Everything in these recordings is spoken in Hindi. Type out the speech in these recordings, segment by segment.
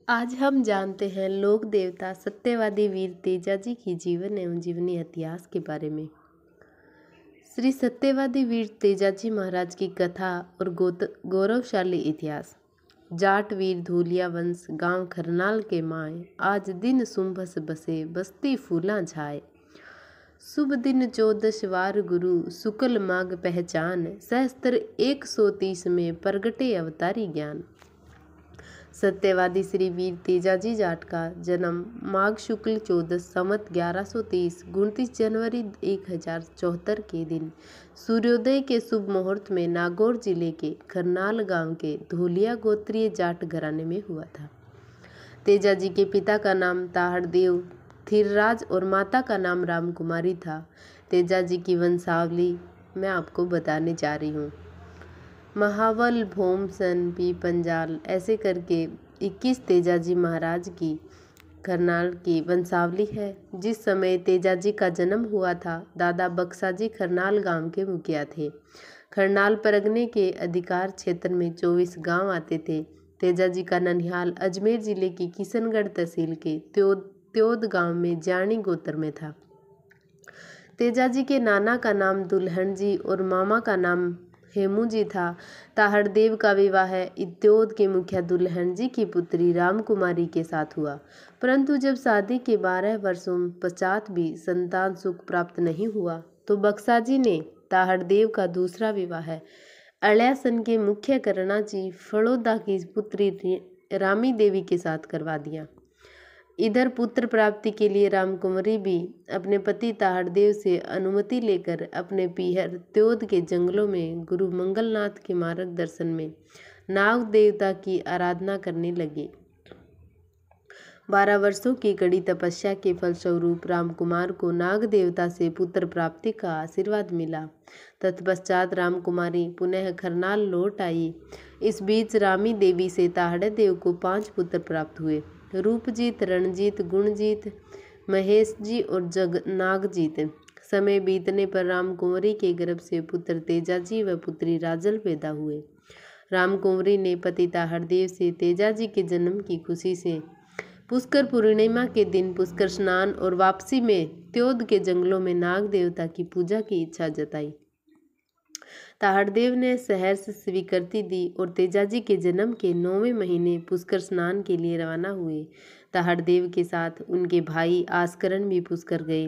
आज हम जानते हैं लोक देवता सत्यवादी वीर तेजाजी की जीवन एवं जीवनी इतिहास के बारे में। श्री सत्यवादी वीर तेजाजी महाराज की कथा और गौरवशाली इतिहास। जाट वीर धूलिया वंश गांव खरनाल के माए, आज दिन सुंभस बसे बस्ती फूला छाए। शुभ दिन चौदस वार गुरु शुक्ल माघ पहचान, सहस्त्र 130 में प्रगटे अवतारी ज्ञान। सत्यवादी श्री वीर तेजाजी जाट का जन्म माघ शुक्ल चौदस संवत 1130 29 जनवरी 1074 के दिन सूर्योदय के शुभ मुहूर्त में नागौर जिले के खरनाल गांव के धोलिया गोत्रीय जाट घराने में हुआ था। तेजाजी के पिता का नाम ताहड़देव थिरराज और माता का नाम रामकुमारी था। तेजाजी की वंशावली मैं आपको बताने जा रही हूँ। महावल भोमसन पी पंजाल ऐसे करके 21 तेजाजी महाराज की खरनाल की वंशावली है। जिस समय तेजाजी का जन्म हुआ था, दादा बक्साजी खरनाल गांव के मुखिया थे। खरनाल परगने के अधिकार क्षेत्र में 24 गांव आते थे। तेजाजी का ननिहाल अजमेर जिले की किशनगढ़ तहसील के त्योद गांव में जानी गोत्र में था। तेजाजी के नाना का नाम दुल्हन जी और मामा का नाम हेमू जी था। ताहड़देव का विवाह इत्योद के मुखिया दुल्हन जी की पुत्री रामकुमारी के साथ हुआ, परंतु जब शादी के 12 वर्षों पश्चात भी संतान सुख प्राप्त नहीं हुआ तो बक्साजी ने ताहड़देव का दूसरा विवाह अल्यासन के मुख्य करणा जी फड़ौदा की पुत्री रामी देवी के साथ करवा दिया। इधर पुत्र प्राप्ति के लिए रामकुमारी भी अपने पति ताहड़देव से अनुमति लेकर अपने पीहर त्योद के जंगलों में गुरु मंगलनाथ के मार्गदर्शन में नाग देवता की आराधना करने लगे। 12 वर्षों की कड़ी तपस्या के फलस्वरूप रामकुमार को नाग देवता से पुत्र प्राप्ति का आशीर्वाद मिला। तत्पश्चात रामकुमारी पुनः खरनाल लौट आई। इस बीच रामी देवी से ताहड़देव को 5 पुत्र प्राप्त हुए। रूपजीत, रणजीत, गुणजीत, महेश जी और नागजीत। समय बीतने पर रामकुंवरी के गर्भ से पुत्र तेजाजी व पुत्री राजल पैदा हुए। रामकुंवरी ने पति ताहड़देव से तेजाजी के जन्म की खुशी से पुष्कर पूर्णिमा के दिन पुष्कर स्नान और वापसी में त्योद के जंगलों में नाग देवता की पूजा की इच्छा जताई। ताहड़देव ने सहर्ष स्वीकृति दी और तेजाजी के जन्म के 9वें महीने पुष्कर स्नान के लिए रवाना हुए। ताहड़देव के साथ उनके भाई आस्करण भी पुष्कर गए।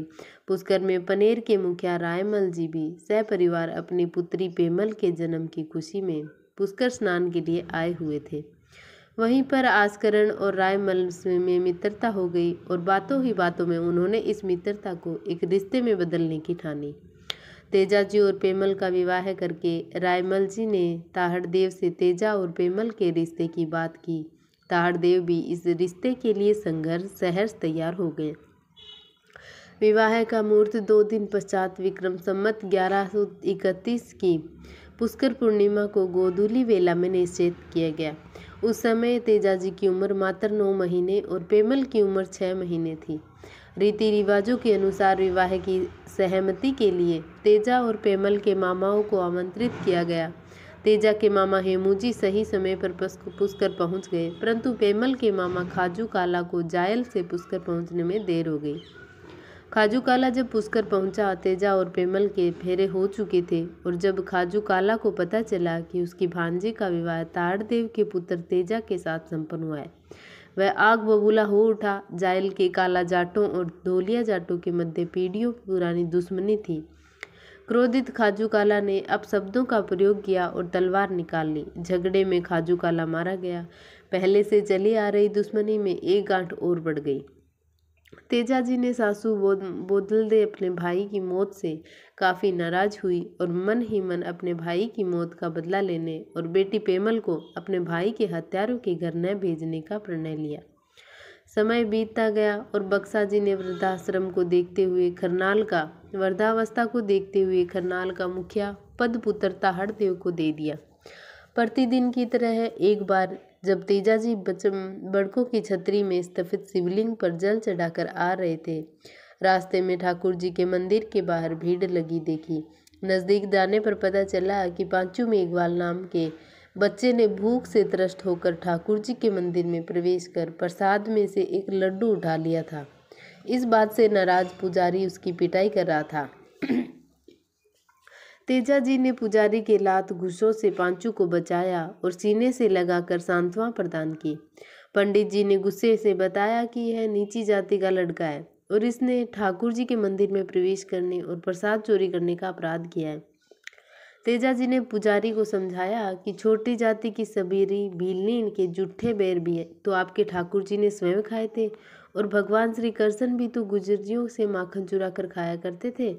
पुष्कर में पनेर के मुखिया रायमल जी भी सपरिवार अपनी पुत्री पेमल के जन्म की खुशी में पुष्कर स्नान के लिए आए हुए थे। वहीं पर आस्करण और रायमल में मित्रता हो गई और बातों ही बातों में उन्होंने इस मित्रता को एक रिश्ते में बदलने की ठानी। तेजाजी और पेमल का विवाह करके रायमल जी ने ताहड़देव से तेजा और पेमल के रिश्ते की बात की। ताहड़देव भी इस रिश्ते के लिए सहर्ष तैयार हो गए। विवाह का मुहूर्त 2 दिन पश्चात विक्रम संवत 1131 की पुष्कर पूर्णिमा को गोधूली वेला में निश्चित किया गया। उस समय तेजाजी की उम्र मात्र 9 महीने और पेमल की उम्र 6 महीने थी। रीति रिवाजों के अनुसार विवाह की सहमति के लिए तेजा और पेमल के मामाओं को आमंत्रित किया गया। तेजा के मामा हेमू जी सही समय पर पुष्कर पहुंच गए, परंतु पेमल के मामा खाजू काला को जायल से पुष्कर पहुंचने में देर हो गई। खाजू काला जब पुष्कर पहुंचा, तेजा और पेमल के फेरे हो चुके थे और जब खाजू काला को पता चला कि उसकी भांजी का विवाह ताहड़देव के पुत्र तेजा के साथ संपन्न हुआ है, वह आग बबूला हो उठा। जायल के काला जाटों और धोलिया जाटों के मध्य पीढ़ियों पुरानी दुश्मनी थी। क्रोधित खाजू काला ने अपशब्दों का प्रयोग किया और तलवार निकाल ली। झगड़े में खाजू काला मारा गया। पहले से चली आ रही दुश्मनी में एक गांठ और बढ़ गई। तेजाजी ने सासू बोदलदे अपने भाई की मौत से काफ़ी नाराज हुई और मन ही मन अपने भाई की मौत का बदला लेने और बेटी पेमल को अपने भाई के हत्यारों के घर न भेजने का प्रणय लिया। समय बीतता गया और बक्साजी ने वृद्धावस्था को देखते हुए खरनाल का मुखिया पद पुत्र ताहड़देव को दे दिया। प्रतिदिन की तरह एक बार जब तेजाजी बड़कों की छतरी में स्थापित शिवलिंग पर जल चढ़ाकर आ रहे थे, रास्ते में ठाकुर जी के मंदिर के बाहर भीड़ लगी देखी। नज़दीक जाने पर पता चला कि पांचू मेघवाल नाम के बच्चे ने भूख से त्रस्त होकर ठाकुर जी के मंदिर में प्रवेश कर प्रसाद में से एक लड्डू उठा लिया था। इस बात से नाराज पुजारी उसकी पिटाई कर रहा था। तेजा जी ने पुजारी के लात घूंसों से पांचू को बचाया और सीने से लगाकर सांत्वना प्रदान की। पंडित जी ने गुस्से से बताया कि यह नीची जाति का लड़का है और इसने ठाकुर जी के मंदिर में प्रवेश करने और प्रसाद चोरी करने का अपराध किया है। तेजा जी ने पुजारी को समझाया कि छोटी जाति की सबीरी भीलनी इनके जूठे बैर भी है तो आपके ठाकुर जी ने स्वयं खाए थे और भगवान श्री कृष्ण भी तो गुजरियों से माखन चुरा कर खाया करते थे।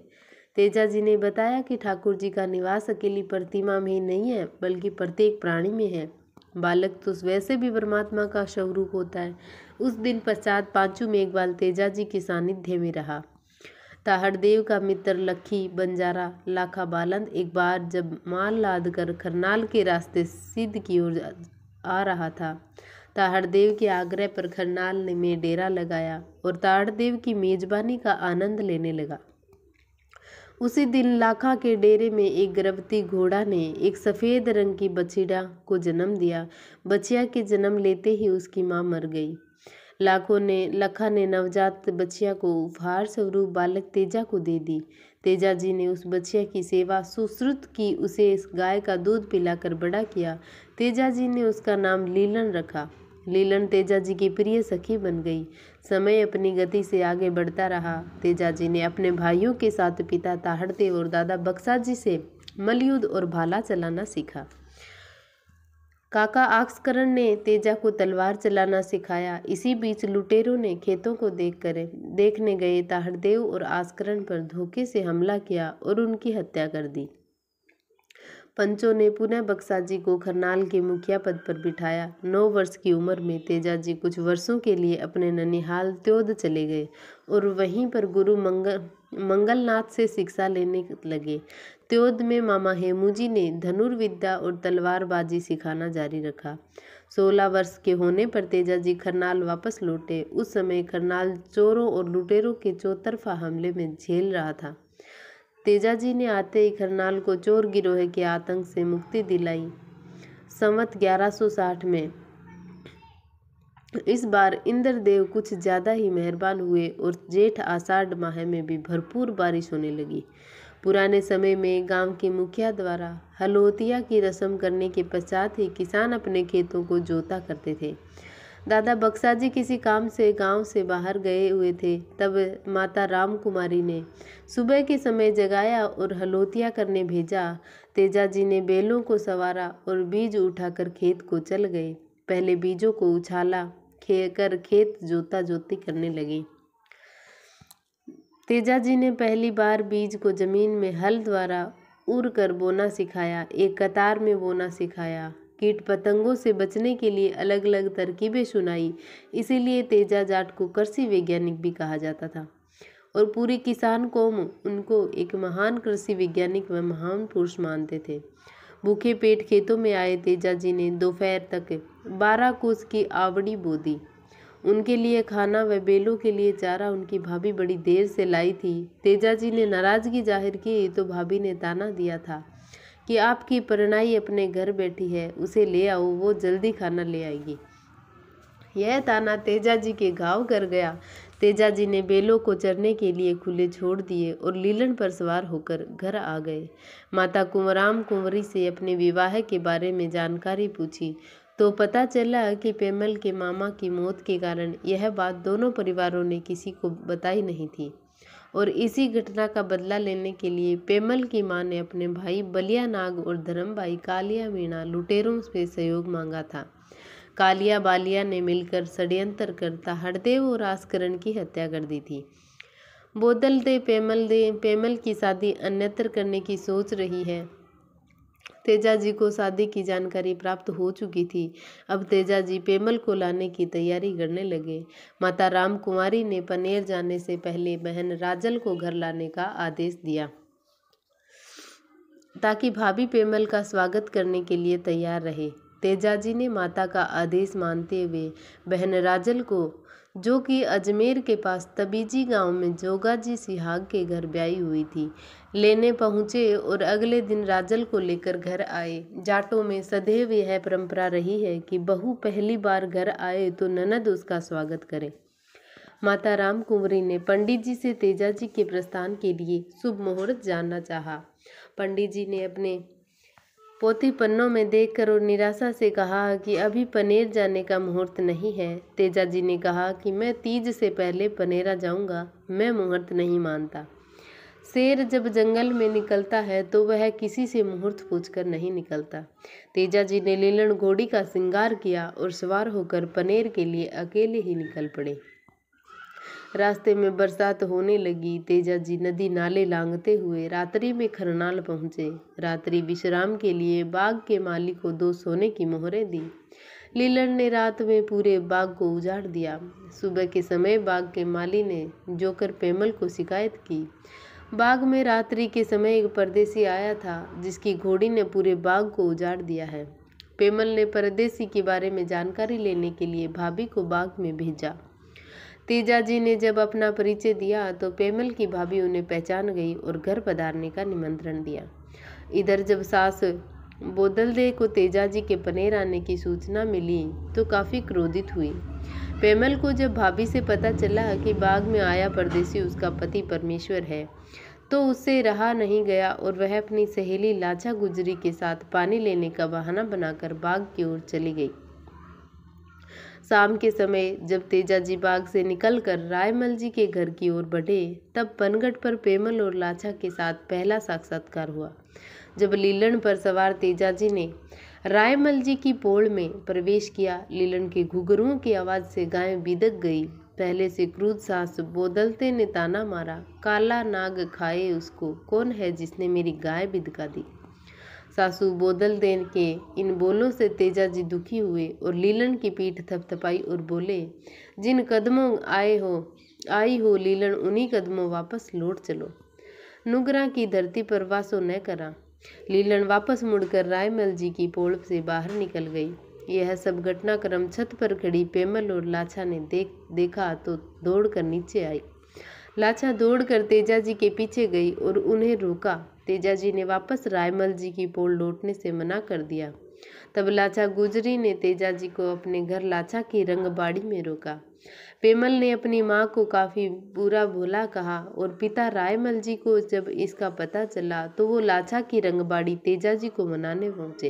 तेजा जी ने बताया कि ठाकुर जी का निवास अकेली प्रतिमा में ही नहीं है बल्कि प्रत्येक प्राणी में है। बालक तो वैसे भी परमात्मा का स्वरूप होता है। उस दिन पश्चात पांचू मेघवाल तेजा जी के सानिध्य में रहा। ताहड़देव का मित्र लखी बंजारा लाखा बालंद एक बार जब माल लाद कर खरनाल के रास्ते सिद्ध की ओर आ रहा था, ताहड़देव के आग्रह पर खरनाल में डेरा लगाया और ताहड़देव की मेजबानी का आनंद लेने लगा। उसी दिन लाखा के डेरे में एक गर्भवती घोड़ा ने एक सफ़ेद रंग की बछिया को जन्म दिया। बछिया के जन्म लेते ही उसकी मां मर गई। लखा ने नवजात बछिया को उपहार स्वरूप बालक तेजा को दे दी। तेजा जी ने उस बछिया की सेवा सुश्रुत की, उसे इस गाय का दूध पिलाकर बड़ा किया। तेजा जी ने उसका नाम लीलन रखा। लीलन तेजा जी की प्रिय सखी बन गई। समय अपनी गति से आगे बढ़ता रहा। तेजा जी ने अपने भाइयों के साथ पिता ताहड़देव और दादा बक्सा जी से मलयुद्ध और भाला चलाना सीखा। काका आस्करण ने तेजा को तलवार चलाना सिखाया। इसी बीच लुटेरों ने खेतों को देखने गए ताहड़देव और आस्करण पर धोखे से हमला किया और उनकी हत्या कर दी। पंचों ने पुनः बक्सा जी को खरनाल के मुखिया पद पर बिठाया। 9 वर्ष की उम्र में तेजा जी कुछ वर्षों के लिए अपने ननिहाल त्योद चले गए और वहीं पर गुरु मंगलनाथ से शिक्षा लेने लगे। त्योद में मामा हेमू जी ने धनुर्विद्या और तलवारबाजी सिखाना जारी रखा। 16 वर्ष के होने पर तेजा जी खरनाल वापस लौटे। उस समय खरनाल चोरों और लुटेरों के चौतरफा हमले में झेल रहा था। तेजा जी ने आते ही खरनाल को चोर गिरोह के आतंक से मुक्ति दिलाई। संवत 1160 में इस बार इंद्रदेव कुछ ज़्यादा ही मेहरबान हुए और जेठ आषाढ़ माह में भी भरपूर बारिश होने लगी। पुराने समय में गांव के मुखिया द्वारा हलोतिया की रस्म करने के पश्चात ही किसान अपने खेतों को जोता करते थे। दादा बक्सा जी किसी काम से गांव से बाहर गए हुए थे। तब माता राम कुमारी ने सुबह के समय जगाया और हलोतिया करने भेजा। तेजा जी ने बैलों को संवारा और बीज उठाकर खेत को चल गए। पहले बीजों को उछाला कर खेत जोती करने लगे। तेजा जी ने पहली बार बीज को जमीन में हल द्वारा उड़ कर बोना सिखाया, एक कतार में बोना सिखाया। कीट पतंगों से बचने के लिए अलग अलग तरकीबें सुनाई। इसीलिए तेजा जाट को कृषि वैज्ञानिक भी कहा जाता था और पूरी किसान कौम उनको एक महान कृषि वैज्ञानिक व महान पुरुष मानते थे। भूखे पेट खेतों में आए तेजा जी ने दोपहर तक 12 कोस की आवड़ी बो दी। उनके लिए खाना व बैलों के लिए चारा उनकी भाभी बड़ी देर से लाई थी। तेजा जी ने नाराजगी जाहिर की तो भाभी ने ताना दिया था कि आपकी परनाई अपने घर बैठी है, उसे ले आओ, वो जल्दी खाना ले आएगी। यह ताना तेजा जी के घाव कर गया। तेजा जी ने बैलों को चरने के लिए खुले छोड़ दिए और लीलन पर सवार होकर घर आ गए। माता कुंवराम कुंवरी से अपने विवाह के बारे में जानकारी पूछी तो पता चला कि पेमल के मामा की मौत के कारण यह बात दोनों परिवारों ने किसी को बताई नहीं थी और इसी घटना का बदला लेने के लिए पेमल की मां ने अपने भाई बलिया नाग और धर्मभाई कालिया मीणा लुटेरों से सहयोग मांगा था। कालिया बालिया ने मिलकर षड्यंत्र कर ताहड़देव और आस्करण की हत्या कर दी थी। बोदल दे पेमल की शादी अन्यत्र करने की सोच रही है। तेजा जी को शादी की जानकारी प्राप्त हो चुकी थी। अब तेजा जी पेमल को लाने की तैयारी करने लगे। माता राम कुमारी ने पनेर जाने से पहले बहन राजल को घर लाने का आदेश दिया ताकि भाभी पेमल का स्वागत करने के लिए तैयार रहे। तेजाजी ने माता का आदेश मानते हुए बहन राजल को, जो कि अजमेर के पास तबीजी गांव में जोगाजी सिहाग के घर ब्याई हुई थी, लेने पहुँचे और अगले दिन राजल को लेकर घर आए। जाटों में सदैव यह परंपरा रही है कि बहू पहली बार घर आए तो ननद उसका स्वागत करे। माता रामकुंवरी ने पंडित जी से तेजाजी के प्रस्थान के लिए शुभ मुहूर्त जानना चाहा। पंडित जी ने अपने पोथी पन्नों में देखकर और निराशा से कहा कि अभी पनेर जाने का मुहूर्त नहीं है। तेजाजी ने कहा कि मैं तीज से पहले पनेरा जाऊंगा, मैं मुहूर्त नहीं मानता। शेर जब जंगल में निकलता है तो वह किसी से मुहूर्त पूछकर नहीं निकलता। तेजाजी ने लीलन घोड़ी का श्रृंगार किया और सवार होकर पनेर के लिए अकेले ही निकल पड़े। रास्ते में बरसात होने लगी। तेजाजी नदी नाले लांघते हुए रात्रि में खरनाल पहुँचे। रात्रि विश्राम के लिए बाग के माली को 2 सोने की मोहरें दी। लीलन ने रात में पूरे बाग को उजाड़ दिया। सुबह के समय बाग के माली ने जोकर पेमल को शिकायत की। बाग में रात्रि के समय एक परदेसी आया था जिसकी घोड़ी ने पूरे बाग को उजाड़ दिया है। पेमल ने परदेसी के बारे में जानकारी लेने के लिए भाभी को बाग में भेजा। तेजाजी ने जब अपना परिचय दिया तो पेमल की भाभी उन्हें पहचान गई और घर पधारने का निमंत्रण दिया। इधर जब सास बोदलदे को तेजाजी के पनेर आने की सूचना मिली तो काफ़ी क्रोधित हुई। पेमल को जब भाभी से पता चला कि बाग में आया परदेसी उसका पति परमेश्वर है तो उससे रहा नहीं गया और वह अपनी सहेली लाछा गुजरी के साथ पानी लेने का बहाना बनाकर बाग की ओर चली गई। शाम के समय जब तेजाजी बाग से निकलकर रायमल जी के घर की ओर बढ़े तब पनगढ़ पर पेमल और लाछा के साथ पहला साक्षात्कार हुआ। जब लीलन पर सवार तेजाजी ने रायमल जी की पोड़ में प्रवेश किया, लीलन के घुघरुओं की आवाज़ से गाय बिदक गई। पहले से क्रूर सास बोदलते ने ताना मारा, काला नाग खाए उसको, कौन है जिसने मेरी गाय बिदका दी। सासू बोदलदे के इन बोलों से तेजाजी दुखी हुए और लीलन की पीठ थपथपाई और बोले, जिन कदमों आई हो लीलन, उन्हीं कदमों वापस लौट चलो। नुगरा की धरती पर वासो न करा। लीलन वापस मुड़कर रायमल जी की पोड़ से बाहर निकल गई। यह सब घटनाक्रम छत पर खड़ी पेमल और लाछा ने देखा तो दौड़कर नीचे आई। लाछा दौड़कर तेजाजी के पीछे गई और उन्हें रोका। तेजाजी ने वापस रायमल जी की पोल लौटने से मना कर दिया। तब लाछा गुजरी ने तेजाजी को अपने घर लाछा की रंगबाड़ी में रोका। पेमल ने अपनी माँ को काफ़ी बुरा भला कहा और पिता रायमल जी को जब इसका पता चला तो वो लाछा की रंगबाड़ी तेजाजी को मनाने पहुँचे।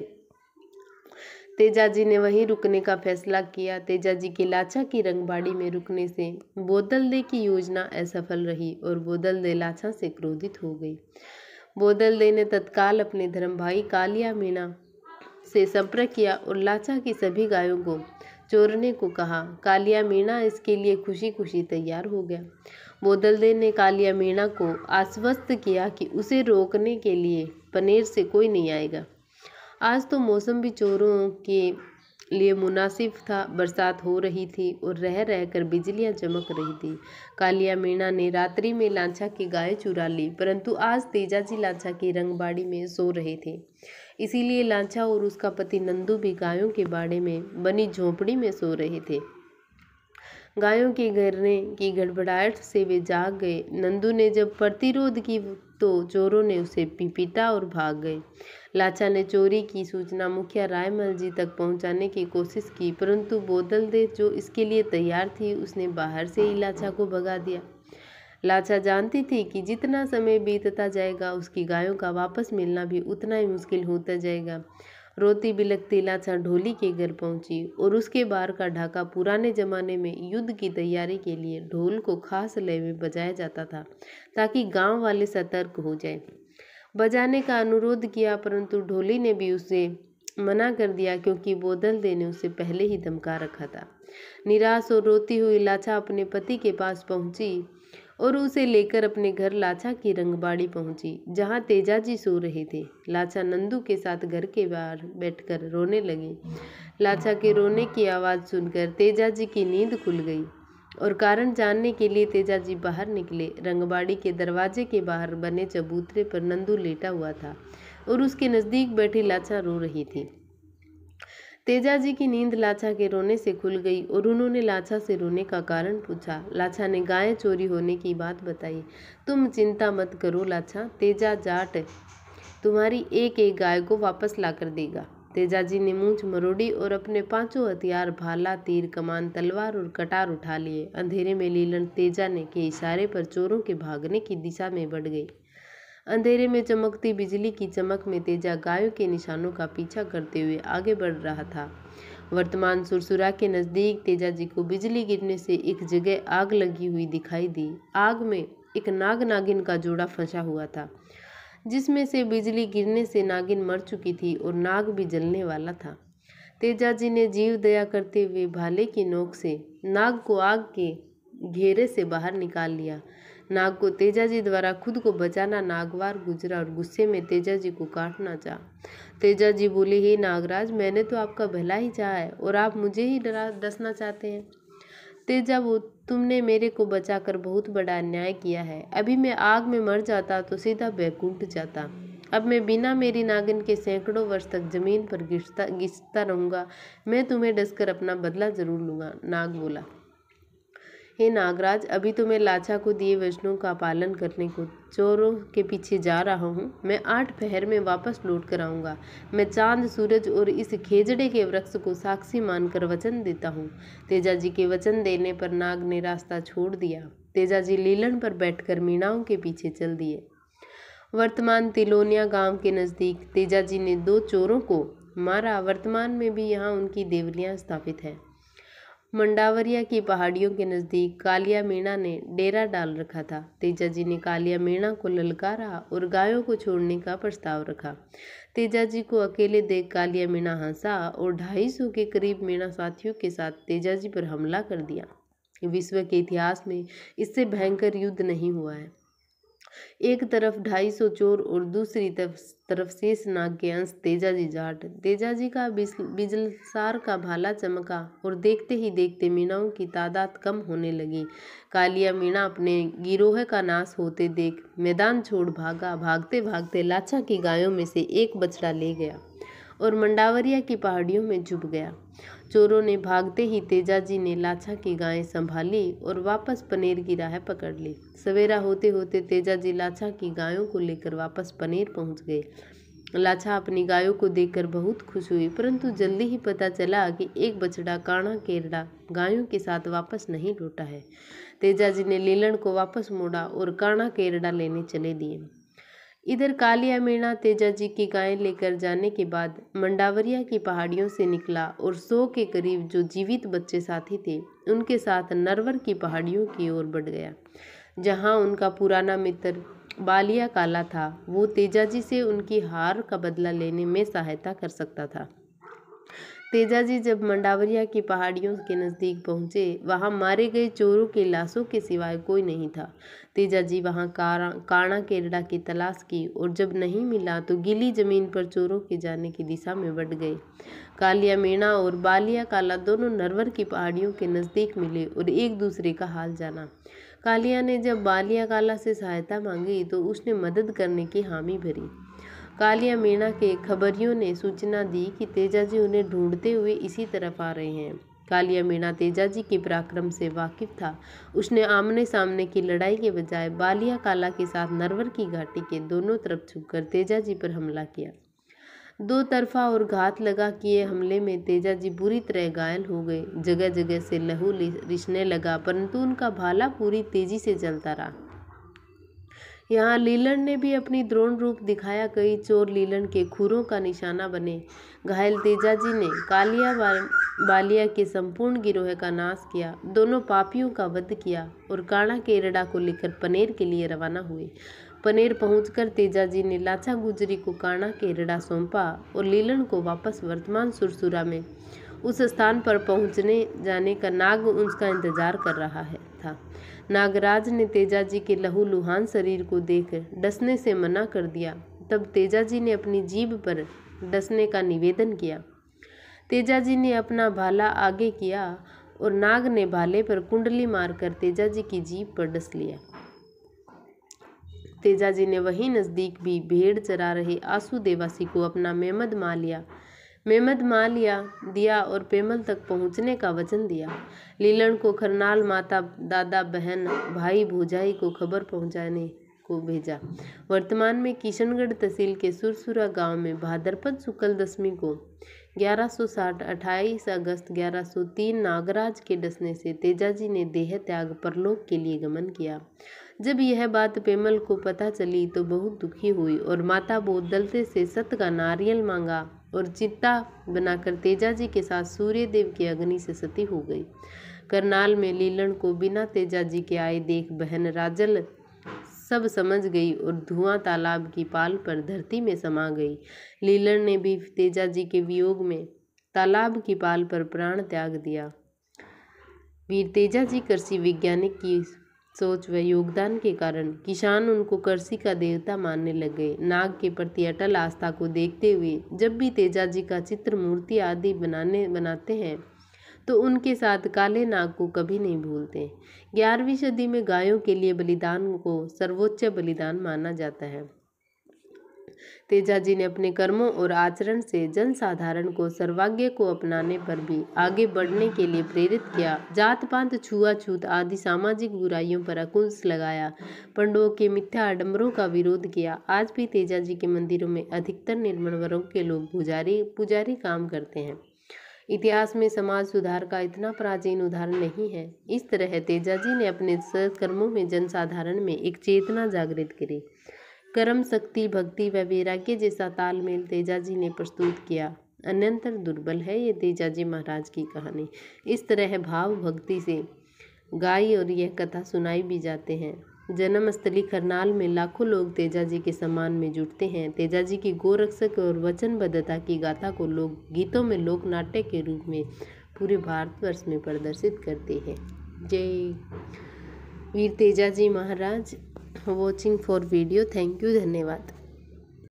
तेजाजी ने वहीं रुकने का फैसला किया। तेजाजी की लाछा की रंगबाड़ी में रुकने से बोदलदे की योजना असफल रही और बोदलदे लाछा से क्रोधित हो गई। बोदलदे ने तत्काल अपने धर्म भाई कालिया मीणा से संपर्क किया और लाछा की सभी गायों को चोरने को कहा। कालिया मीणा इसके लिए खुशी खुशी तैयार हो गया। बोदलदे ने कालिया मीणा को आश्वस्त किया कि उसे रोकने के लिए पनेर से कोई नहीं आएगा। आज तो मौसम भी चोरों के लिए मुनासिब था। बरसात हो रही थी और रह रहकर बिजलियां चमक रही थी। कालिया मीणा ने रात्रि में लाछा की गाय चुरा ली, परंतु आज तेजाजी लाछा की रंगबाड़ी में सो रहे थे, इसीलिए लाछा और उसका पति नंदू भी गायों के बाड़े में बनी झोंपड़ी में सो रहे थे। गायों के घेरने की गड़बड़ाहट से वे जाग गए। नंदू ने जब प्रतिरोध की तो चोरों ने उसे पीटा और भाग गए। लाछा ने चोरी की सूचना मुखिया रायमल जी तक पहुंचाने की कोशिश की, परंतु बोदलदे जो इसके लिए तैयार थी उसने बाहर से ही लाछा को भगा दिया। लाछा जानती थी कि जितना समय बीतता जाएगा उसकी गायों का वापस मिलना भी उतना ही मुश्किल होता जाएगा। रोती बिलखती लाछा ढोली के घर पहुंची और उसके बाहर का ढाका पुराने जमाने में युद्ध की तैयारी के लिए ढोल को खास लय में बजाया जाता था ताकि गांव वाले सतर्क हो जाए। बजाने का अनुरोध किया, परंतु ढोली ने भी उसे मना कर दिया क्योंकि बोदलदे ने उसे पहले ही धमका रखा था। निराश और रोती हुई लाछा अपने पति के पास पहुंची और उसे लेकर अपने घर लाछा की रंगबाड़ी पहुंची, जहां तेजाजी सो रहे थे। लाछा नंदू के साथ घर के बाहर बैठकर रोने लगी। लाछा के रोने की आवाज़ सुनकर तेजाजी की नींद खुल गई और कारण जानने के लिए तेजाजी बाहर निकले। रंगबाड़ी के दरवाजे के बाहर बने चबूतरे पर नंदू लेटा हुआ था और उसके नज़दीक बैठी लाछा रो रही थी। तेजा जी की नींद लाछा के रोने से खुल गई और उन्होंने लाछा से रोने का कारण पूछा। लाछा ने गायें चोरी होने की बात बताई। तुम चिंता मत करो लाछा, तेजा जाट तुम्हारी एक एक गाय को वापस ला कर देगा। तेजा जी ने मूंछ मरोड़ी और अपने 5 हथियार भाला, तीर, कमान, तलवार और कटार उठा लिए। अंधेरे में लीलन तेजा ने के इशारे पर चोरों के भागने की दिशा में बढ़ गई। अंधेरे में चमकती बिजली की चमक में तेजा गायों के निशानों का पीछा करते हुए आगे बढ़ रहा था। वर्तमान सुरसुरा के नजदीक तेजा जी को बिजली गिरने से एक जगह आग लगी हुई दिखाई दी। आग में एक नाग नागिन का जोड़ा फंसा हुआ था, जिसमें से बिजली गिरने से नागिन मर चुकी थी और नाग भी जलने वाला था। तेजा जी ने जीव दया करते हुए भाले की नोक से नाग को आग के घेरे से बाहर निकाल लिया। नाग को तेजा जी द्वारा खुद को बचाना नागवार गुजरा और गुस्से में तेजा जी को काटना चाहा। तेजा जी बोले, हे नागराज, मैंने तो आपका भला ही चाहा है और आप मुझे ही डसना चाहते हैं। तेजा वो तुमने मेरे को बचाकर बहुत बड़ा अन्याय किया है। अभी मैं आग में मर जाता तो सीधा बैकुंठ जाता। अब मैं बिना मेरी नागिन के सैकड़ों वर्ष तक जमीन पर घिसता रहूंगा। मैं तुम्हें डसकर अपना बदला जरूर लूंगा। नाग बोला, हे नागराज, अभी तो मैं लाछा को दिए वचनों का पालन करने को चोरों के पीछे जा रहा हूँ। मैं 8 पहर में वापस लौट कर आऊँगा। मैं चांद, सूरज और इस खेजड़े के वृक्ष को साक्षी मानकर वचन देता हूँ। तेजा जी के वचन देने पर नाग ने रास्ता छोड़ दिया। तेजा जी लीलन पर बैठकर मीणाओं के पीछे चल दिए। वर्तमान तिलोनिया गांव के नज़दीक तेजा जी ने 2 चोरों को मारा। वर्तमान में भी यहाँ उनकी देवलियाँ स्थापित है। मंडावरिया की पहाड़ियों के नज़दीक कालिया मीणा ने डेरा डाल रखा था। तेजा जी ने कालिया मीणा को ललकारा और गायों को छोड़ने का प्रस्ताव रखा। तेजा जी को अकेले देख कालिया मीणा हंसा और 250 के करीब मीणा साथियों के साथ तेजा जी पर हमला कर दिया। विश्व के इतिहास में इससे भयंकर युद्ध नहीं हुआ है। एक तरफ 250 चोर और दूसरी तरफ शेष नाग के अंश तेजा जी जाट। तेजा जी का बिजलसार का भाला चमका और देखते ही देखते मीणाओं की तादाद कम होने लगी। कालिया मीणा अपने गिरोह का नाश होते देख मैदान छोड़ भागा। भागते भागते लाछा की गायों में से एक बछड़ा ले गया और मंडावरिया की पहाड़ियों में छुप गया। चोरों ने भागते ही तेजा जी ने लाछा की गायें संभाली और वापस पनेर की राह पकड़ ली। सवेरा होते होते तेजा जी लाछा की गायों को लेकर वापस पनेर पहुंच गए। लाछा अपनी गायों को देखकर बहुत खुश हुई, परंतु जल्दी ही पता चला कि एक बछड़ा काणा केरड़ा गायों के साथ वापस नहीं लौटा है। तेजा जी ने लीलन को वापस मोड़ा और काणा केरड़ा लेने चले दिए। इधर कालिया मीणा तेजा जी की गायें लेकर जाने के बाद मंडावरिया की पहाड़ियों से निकला और 100 के करीब जो जीवित बच्चे साथी थे उनके साथ नरवर की पहाड़ियों की ओर बढ़ गया, जहां उनका पुराना मित्र बालिया काला था। वो तेजा जी से उनकी हार का बदला लेने में सहायता कर सकता था। तेजा जी जब मंडावरिया की पहाड़ियों के नज़दीक पहुंचे, वहां मारे गए चोरों की लाशों के सिवाय कोई नहीं था। तेजा जी वहां काणा केरड़ा की तलाश की और जब नहीं मिला तो गीली जमीन पर चोरों के जाने की दिशा में बढ़ गए। कालिया मीणा और बालिया काला दोनों नरवर की पहाड़ियों के नज़दीक मिले और एक दूसरे का हाल जाना। कालिया ने जब बालिया काला से सहायता मांगी तो उसने मदद करने की हामी भरी। कालिया मीणा के खबरियों ने सूचना दी कि तेजा जी उन्हें ढूंढते हुए इसी तरफ आ रहे हैं। कालिया मीणा तेजा जी के पराक्रम से वाकिफ था। उसने आमने सामने की लड़ाई के बजाय बालिया काला के साथ नरवर की घाटी के दोनों तरफ छुपकर तेजा जी पर हमला किया। 2 तरफा और घात लगा किए हमले में तेजा जी बुरी तरह घायल हो गए। जगह जगह से लहू रिसने लगा, परंतु उनका भाला पूरी तेजी से चलता रहा। यहाँ लीलन ने भी अपनी द्रोण रूप दिखाया। कई चोर लीलन के खुरों का निशाना बने। घायल तेजा जी ने कालिया बालिया के संपूर्ण गिरोह का नाश किया, दोनों पापियों का वध किया और काणा केरड़ा को लेकर पनेर के लिए रवाना हुए। पनेर पहुंचकर तेजा जी ने लाछा गुजरी को काणा केरड़ा सौंपा और लीलन को वापस वर्तमान सुरसुरा में उस स्थान पर पहुंचने जाने का नाग उसका इंतजार कर रहा था। नागराज ने तेजा जी के लहूलुहान शरीर को देख डसने से मना कर दिया। तब तेजा जी ने अपनी जीभ पर डसने का निवेदन किया। तेजा जी ने अपना भाला आगे किया और नाग ने भाले पर कुंडली मारकर तेजा जी की जीभ पर डस लिया। तेजा जी ने वहीं नजदीक भी भेड़ चरा रहे आंसू देवासी को अपना मेमद मान लिया। मेमद मान दिया और पेमल तक पहुंचने का वचन दिया। लीलन को खरनाल माता, दादा, बहन, भाई, भौजाई को खबर पहुंचाने को भेजा। वर्तमान में किशनगढ़ तहसील के सुरसुरा गांव में भाद्रपद शुक्ल दशमी को 1160 28 अगस्त 1103 नागराज के डसने से तेजाजी ने देह त्याग परलोक के लिए गमन किया। जब यह बात पेमल को पता चली तो बहुत दुखी हुई और माता बोदलते से सत का नारियल मांगा और चिता बनाकर तेजाजी के साथ सूर्यदेव की अग्नि से सती हो गई। करनाल में लीलन को बिना तेजाजी के आए देख बहन राजल सब समझ गई और धुआं तालाब की पाल पर धरती में समा गई। लीलन ने भी तेजाजी के वियोग में तालाब की पाल पर प्राण त्याग दिया। वीर तेजाजी कृषि वैज्ञानिक की सोच व योगदान के कारण किसान उनको कृषि का देवता मानने लगे। नाग के प्रति अटल आस्था को देखते हुए जब भी तेजाजी का चित्र, मूर्ति आदि बनाते हैं तो उनके साथ काले नाग को कभी नहीं भूलते। 11वीं सदी में गायों के लिए बलिदान को सर्वोच्च बलिदान माना जाता है। तेजाजी ने अपने कर्मों और आचरण से जनसाधारण को सर्वज्ञ को अपनाने पर भी आगे बढ़ने के लिए प्रेरित किया। जात पात, छुआछूत आदि सामाजिक बुराइयों पर अंकुश लगाया। पंडवों के मिथ्या आडंबरों का विरोध किया। आज भी तेजाजी के मंदिरों में अधिकतर निर्मल वर्ग के लोग पुजारी काम करते हैं। इतिहास में समाज सुधार का इतना प्राचीन उदाहरण नहीं है। इस तरह तेजाजी ने अपने सत्कर्मों में जनसाधारण में एक चेतना जागृत करी। कर्म, शक्ति, भक्ति व वैराग्य जैसा तालमेल तेजाजी ने प्रस्तुत किया। अन्यंतर दुर्बल है ये तेजाजी महाराज की कहानी। इस तरह भाव भक्ति से गाई और यह कथा सुनाई भी जाते हैं। जन्मस्थली करनाल में लाखों लोग तेजाजी के सम्मान में जुटते हैं। तेजाजी की गोरक्षक और वचनबद्धता की गाथा को लोग गीतों में लोक नाट्य के रूप में पूरे भारतवर्ष में प्रदर्शित करते हैं। जय वीर तेजाजी महाराज। Watching for video. Thank you. धन्यवाद।